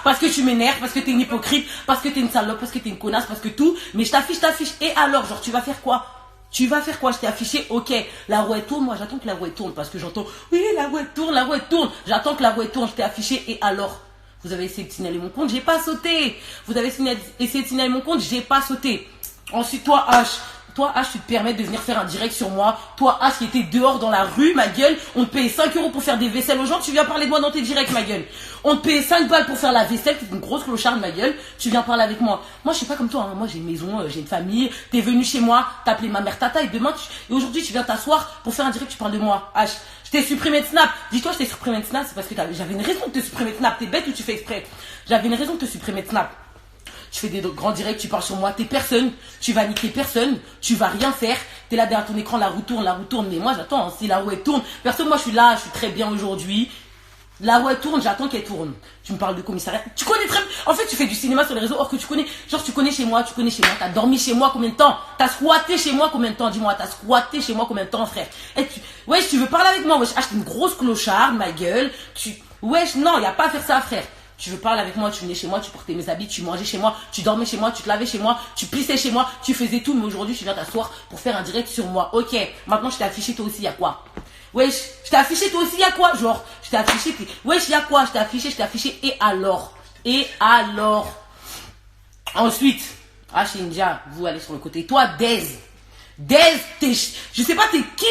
parce que tu m'énerves, parce que t'es une hypocrite, parce que t'es une salope, parce que t'es une connasse, parce que tout. Mais je t'affiche. Et alors, genre, tu vas faire quoi? Tu vas faire quoi? Je t'ai affiché, ok, la roue elle tourne, moi j'attends que la roue elle tourne, parce que j'entends, oui, la roue elle tourne, j'attends que la roue elle tourne, je t'ai affiché, et alors? Vous avez essayé de signaler mon compte, j'ai pas sauté. Vous avez essayé de signaler mon compte, j'ai pas sauté. Ensuite, toi, H, tu te permets de venir faire un direct sur moi. Toi, H, qui était dehors dans la rue, ma gueule. On te payait 5 € pour faire des vaisselles aux gens. Tu viens parler de moi dans tes directs, ma gueule. On te payait 5 balles pour faire la vaisselle. T'es une grosse clocharde, ma gueule. Tu viens parler avec moi. Moi, je suis pas comme toi. Hein. Moi, j'ai une maison, j'ai une famille. T'es venu chez moi, t'as appelé ma mère Tata. Et aujourd'hui, tu viens t'asseoir pour faire un direct. Tu parles de moi, H. Je t'ai supprimé de Snap. Dis-toi, je t'ai supprimé de Snap. C'est parce que j'avais une raison de te supprimer de Snap. T'es bête ou tu fais exprès? J'avais une raison de te supprimer de Snap. Tu fais des grands directs, tu parles sur moi, t'es personne, tu vas niquer personne, tu vas rien faire, t'es là derrière ton écran, la roue tourne, mais moi j'attends, hein, si la roue elle tourne, personne, moi je suis là, je suis très bien aujourd'hui, la roue elle tourne, j'attends qu'elle tourne. Tu me parles de commissariat, tu connais très bien, en fait tu fais du cinéma sur les réseaux, or que tu connais chez moi, t'as dormi chez moi combien de temps, t'as squatté chez moi combien de temps, dis-moi, t'as squatté chez moi combien de temps, frère, wesh, tu veux parler avec moi, wesh, t'es une grosse clocharde, ma gueule, wesh, non, y a pas à faire ça, frère. Tu veux parler avec moi, tu venais chez moi, tu portais mes habits, tu mangeais chez moi, tu dormais chez moi, tu te lavais chez moi, tu pissais chez moi, tu faisais tout, mais aujourd'hui tu viens t'asseoir pour faire un direct sur moi. Ok, maintenant je t'ai affiché toi aussi, y'a quoi? Wesh, je t'ai affiché toi aussi, y'a quoi? Genre, je t'ai affiché, wesh, y'a quoi? Je t'ai affiché, et alors? Ensuite, chez India, vous allez sur le côté. Toi, Dez, je sais pas t'es qui,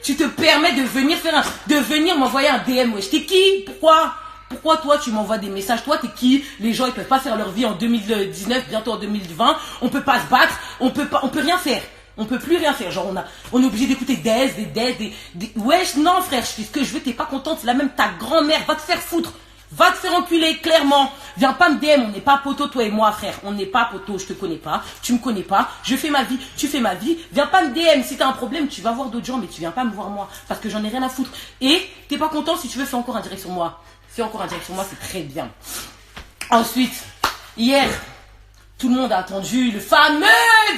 tu te permets de venir m'envoyer un DM, wesh, t'es qui? Pourquoi toi tu m'envoies des messages? Toi t'es qui? Les gens ils peuvent pas faire leur vie en 2019, bientôt en 2020. On peut pas se battre, on peut rien faire. On peut plus rien faire. Genre on est obligé d'écouter des wesh non frère, je fais ce que je veux, t'es pas contente, c'est la même ta grand-mère, va te faire foutre. Va te faire enculer, clairement. Viens pas me DM, on n'est pas poteau, toi et moi, frère. On n'est pas poteau, je te connais pas, tu me connais pas, je fais ma vie, tu fais ma vie. Viens pas me DM, si t'as un problème, tu vas voir d'autres gens, mais tu viens pas me voir moi, parce que j'en ai rien à foutre. Et t'es pas content, si tu veux, fais encore un direct sur moi. Fais encore un direct sur moi, c'est très bien. Ensuite, hier, tout le monde a attendu le fameux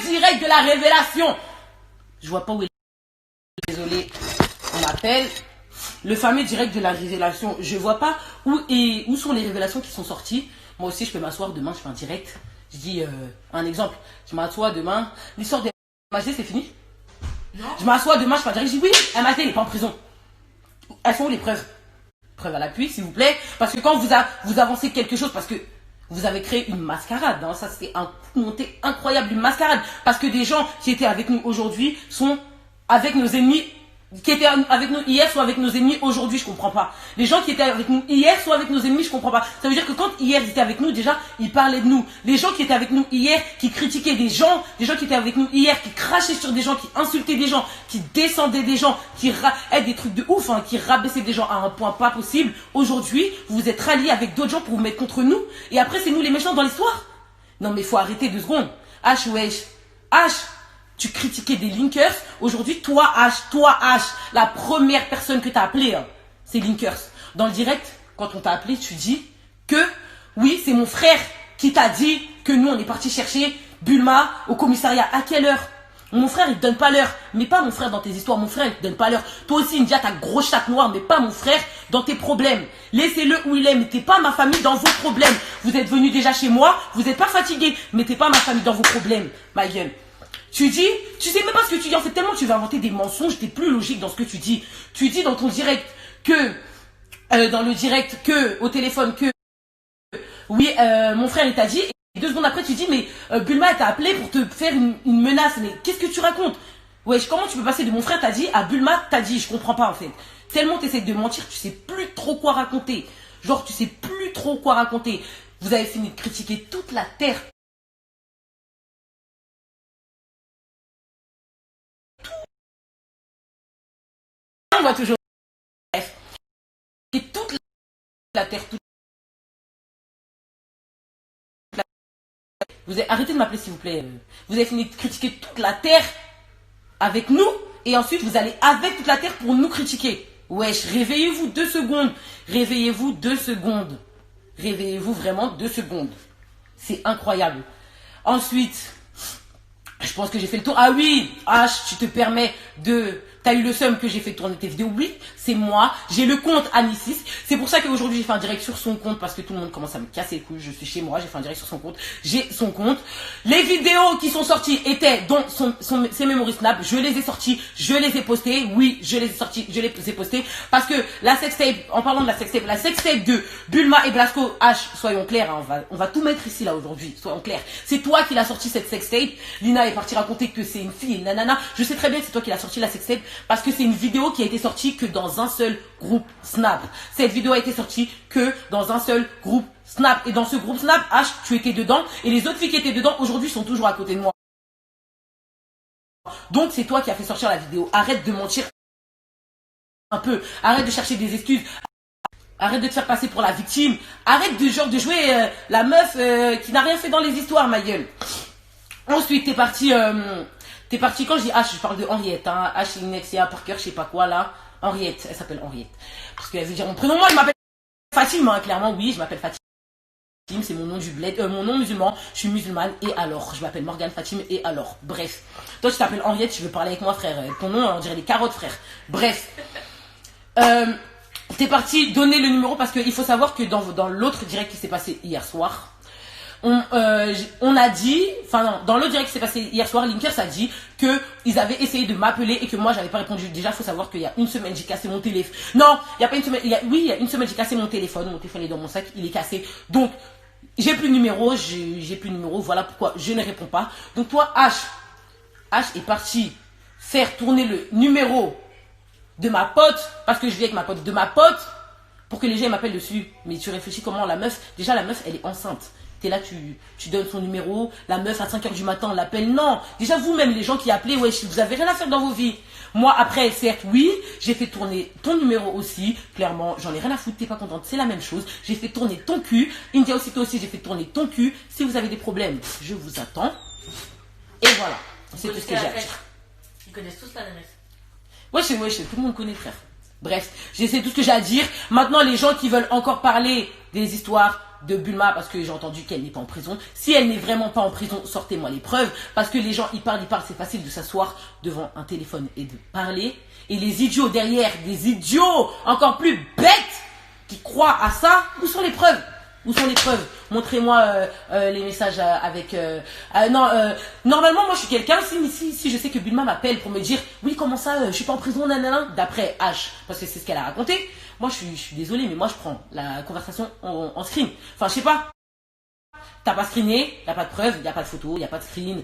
direct de la révélation. Je vois pas où il est. Désolé, on m'appelle. Le fameux direct de la révélation, je vois pas où sont les révélations qui sont sorties. Moi aussi, je peux m'asseoir demain, je fais un direct. Je dis un exemple. Je m'assois demain. L'histoire de MHD, c'est fini? Non. Je m'assois demain, je fais un direct. Je dis oui, MHD, il n'est pas en prison. Elles sont où les preuves? Preuve à l'appui, s'il vous plaît. Parce que quand vous avancez quelque chose, parce que vous avez créé une mascarade, hein, ça c'était un coup monté incroyable, une mascarade. Parce que des gens qui étaient avec nous aujourd'hui sont avec nos ennemis, qui étaient avec nous hier sont avec nos ennemis aujourd'hui, je comprends pas. Les gens qui étaient avec nous hier sont avec nos ennemis, je comprends pas. Ça veut dire que quand hier ils étaient avec nous, déjà, ils parlaient de nous. Les gens qui étaient avec nous hier, qui critiquaient des gens qui étaient avec nous hier, qui crachaient sur des gens, qui insultaient des gens, qui descendaient des gens, qui des trucs de ouf, hein, qui rabaissaient des gens à un point pas possible. Aujourd'hui, vous vous êtes ralliés avec d'autres gens pour vous mettre contre nous. Et après, c'est nous les méchants dans l'histoire. Non mais faut arrêter 2 secondes. Wesh. Tu critiquais des linkers. Aujourd'hui, toi H, la première personne que t'as appelée, hein, c'est linkers. Dans le direct, quand on t'a appelé, tu dis que oui, c'est mon frère qui t'a dit que nous, on est parti chercher Bulma au commissariat. À quelle heure? Mon frère, il te donne pas l'heure. Mais pas mon frère dans tes histoires. Mon frère, il te donne pas l'heure. Toi aussi, India, t'as gros chat noir, mais pas mon frère dans tes problèmes. Laissez-le où il est. Mettez pas ma famille dans vos problèmes. Vous êtes venus déjà chez moi. Vous n'êtes pas fatigués. Mettez pas ma famille dans vos problèmes. Ma gueule. Tu dis, tu sais même pas ce que tu dis. En fait, tellement tu vas inventer des mensonges, t'es plus logique dans ce que tu dis. Tu dis dans ton direct que, dans le direct que, au téléphone que, oui, mon frère, il t'a dit. Et 2 secondes après, tu dis, mais Bulma, elle t'a appelé pour te faire une menace. Mais qu'est-ce que tu racontes? Wesh, comment tu peux passer de mon frère t'a dit à Bulma t'a dit? Je comprends pas, en fait. Tellement t'essayes de mentir, tu sais plus trop quoi raconter. Genre, tu sais plus trop quoi raconter. Vous avez fini de critiquer toute la terre. On voit toujours. Bref. Et toute la terre, vous avez arrêté de m'appeler s'il vous plaît. Vous avez fini de critiquer toute la terre avec nous et ensuite vous allez avec toute la terre pour nous critiquer. Wesh, réveillez-vous 2 secondes. Réveillez-vous 2 secondes. Réveillez-vous vraiment 2 secondes. C'est incroyable. Ensuite, Je pense que j'ai fait le tour. Ah oui, H, tu te permets de... T'as eu le seum que j'ai fait tourner tes vidéos. Oui, c'est moi. J'ai le compte Anisis. C'est pour ça qu'aujourd'hui, j'ai fait un direct sur son compte parce que tout le monde commence à me casser les couilles. Je suis chez moi, j'ai fait un direct sur son compte. J'ai son compte. Les vidéos qui sont sorties étaient dans ses memories Snap. Je les ai sorties, je les ai postées. Oui, je les ai sorties, je les ai postées. Parce que la sextape, en parlant de la sextape de Bulma et Blasco, H, soyons clairs, hein, on va tout mettre ici là aujourd'hui. Soyons clairs. C'est toi qui l'as sorti cette sextape. Lina est partie raconter que c'est une fille, nanana. Je sais très bien que c'est toi qui l'as sorti la sextape. Parce que c'est une vidéo qui a été sortie que dans un seul groupe Snap. Cette vidéo a été sortie que dans un seul groupe Snap. Et dans ce groupe Snap, H, tu étais dedans. Et les autres filles qui étaient dedans, aujourd'hui, sont toujours à côté de moi. Donc, c'est toi qui as fait sortir la vidéo. Arrête de mentir un peu. Arrête de chercher des excuses. Arrête de te faire passer pour la victime. Arrête de jouer la meuf qui n'a rien fait dans les histoires, ma gueule. Ensuite, t'es parti... T'es parti, quand je dis H, je parle de Henriette, hein. H, Inexia, Parker, je sais pas quoi, là. Henriette, elle s'appelle Henriette. Parce qu'elle veut dire mon prénom. Moi, je m'appelle Fatim, hein, clairement, oui, je m'appelle Fatim. C'est mon nom du bled, mon nom musulman. Je suis musulmane, et alors. Je m'appelle Morgane Fatim, et alors. Bref. Toi, tu t'appelles Henriette, tu veux parler avec moi, frère. Ton nom, on dirait des carottes, frère. Bref. T'es parti donner le numéro parce qu'il faut savoir que dans l'autre direct qui s'est passé hier soir, on a dit, enfin non, dans le direct qui s'est passé hier soir, Linkers a dit que ils avaient essayé de m'appeler et que moi j'avais pas répondu. Déjà, il faut savoir qu'il y a une semaine j'ai cassé mon téléphone. Non, il y a pas une semaine. Oui, il y a une semaine j'ai cassé mon téléphone. Mon téléphone est dans mon sac, il est cassé. Donc j'ai plus de numéro, j'ai plus de numéro. Voilà pourquoi je ne réponds pas. Donc toi, H est parti faire tourner le numéro de ma pote parce que je vis avec ma pote, de ma pote pour que les gens m'appellent dessus. Mais tu réfléchis comment la meuf, déjà la meuf elle est enceinte. T'es là, tu donnes son numéro, la meuf à 5h du matin l'appelle. Non, déjà vous-même les gens qui appelaient, ouais, vous avez rien à faire dans vos vies. Moi après, certes, oui, j'ai fait tourner ton numéro aussi, clairement, j'en ai rien à foutre, t'es pas contente, c'est la même chose. J'ai fait tourner ton cul, India aussi, toi aussi, j'ai fait tourner ton cul. Si vous avez des problèmes, je vous attends. Et voilà, c'est tout ce que j'ai à dire. Ils connaissent tous la NRS. Ouais, tout le monde connaît, frère. Bref, c'est tout ce que j'ai à dire. Maintenant, les gens qui veulent encore parler des histoires de Bulma, parce que j'ai entendu qu'elle n'est pas en prison. Si elle n'est vraiment pas en prison, sortez-moi les preuves. Parce que les gens, ils parlent, c'est facile de s'asseoir devant un téléphone et de parler. Et les idiots derrière, des idiots encore plus bêtes qui croient à ça, où sont les preuves? Où sont les preuves? Montrez-moi les messages avec... normalement, moi, je suis quelqu'un, si je sais que Bulma m'appelle pour me dire « Oui, comment ça, je suis pas en prison, nanana », d'après H, parce que c'est ce qu'elle a raconté, moi, je suis désolée, mais moi, je prends la conversation en screen. Enfin, je sais pas. T'as pas screené, y a pas de preuves, y a pas de photo, y a pas de screen.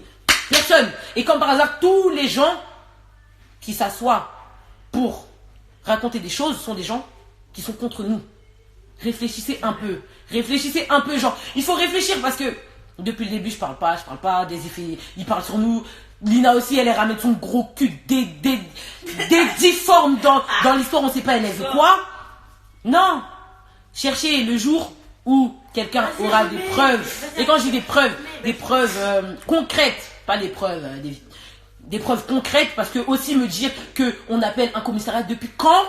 Personne. Et comme par hasard, tous les gens qui s'assoient pour raconter des choses sont des gens qui sont contre nous. Réfléchissez un peu. Réfléchissez un peu, genre. Il faut réfléchir parce que depuis le début, je parle pas. Des effets, ils parlent sur nous. Lina aussi, elle ramène son gros cul des difformes dans l'histoire, on sait pas elle est quoi. Non. Cherchez le jour où quelqu'un aura des preuves. Et quand je dis des preuves concrètes, pas des preuves, des preuves concrètes, parce que aussi me dire que on appelle un commissariat depuis quand?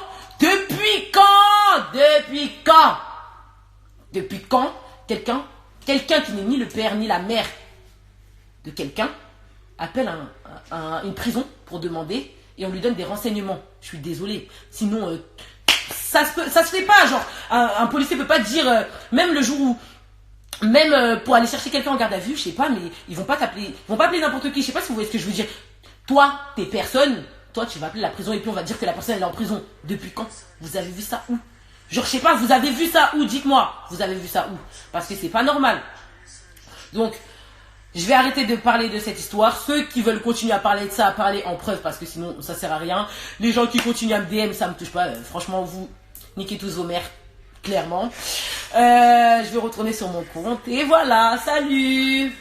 Depuis quand quelqu'un qui n'est ni le père ni la mère de quelqu'un appelle une prison pour demander et on lui donne des renseignements? Je suis désolée. Sinon, ça se fait pas. Genre, un policier peut pas dire, même le jour où, même pour aller chercher quelqu'un en garde à vue, je sais pas, mais ils vont pas appeler n'importe qui. Je sais pas si vous voyez ce que je veux dire. Toi, t'es personne. Toi, tu vas appeler la prison et puis on va dire que la personne elle est en prison. Depuis quand? Vous avez vu ça où? Genre, je sais pas, vous avez vu ça où? Dites-moi, vous avez vu ça où? Parce que c'est pas normal. Donc, je vais arrêter de parler de cette histoire. Ceux qui veulent continuer à parler de ça, à parler en preuve, parce que sinon, ça sert à rien. Les gens qui continuent à me DM, ça me touche pas. Franchement, vous, niquez tous vos mères, clairement. Je vais retourner sur mon compte. Et voilà, salut!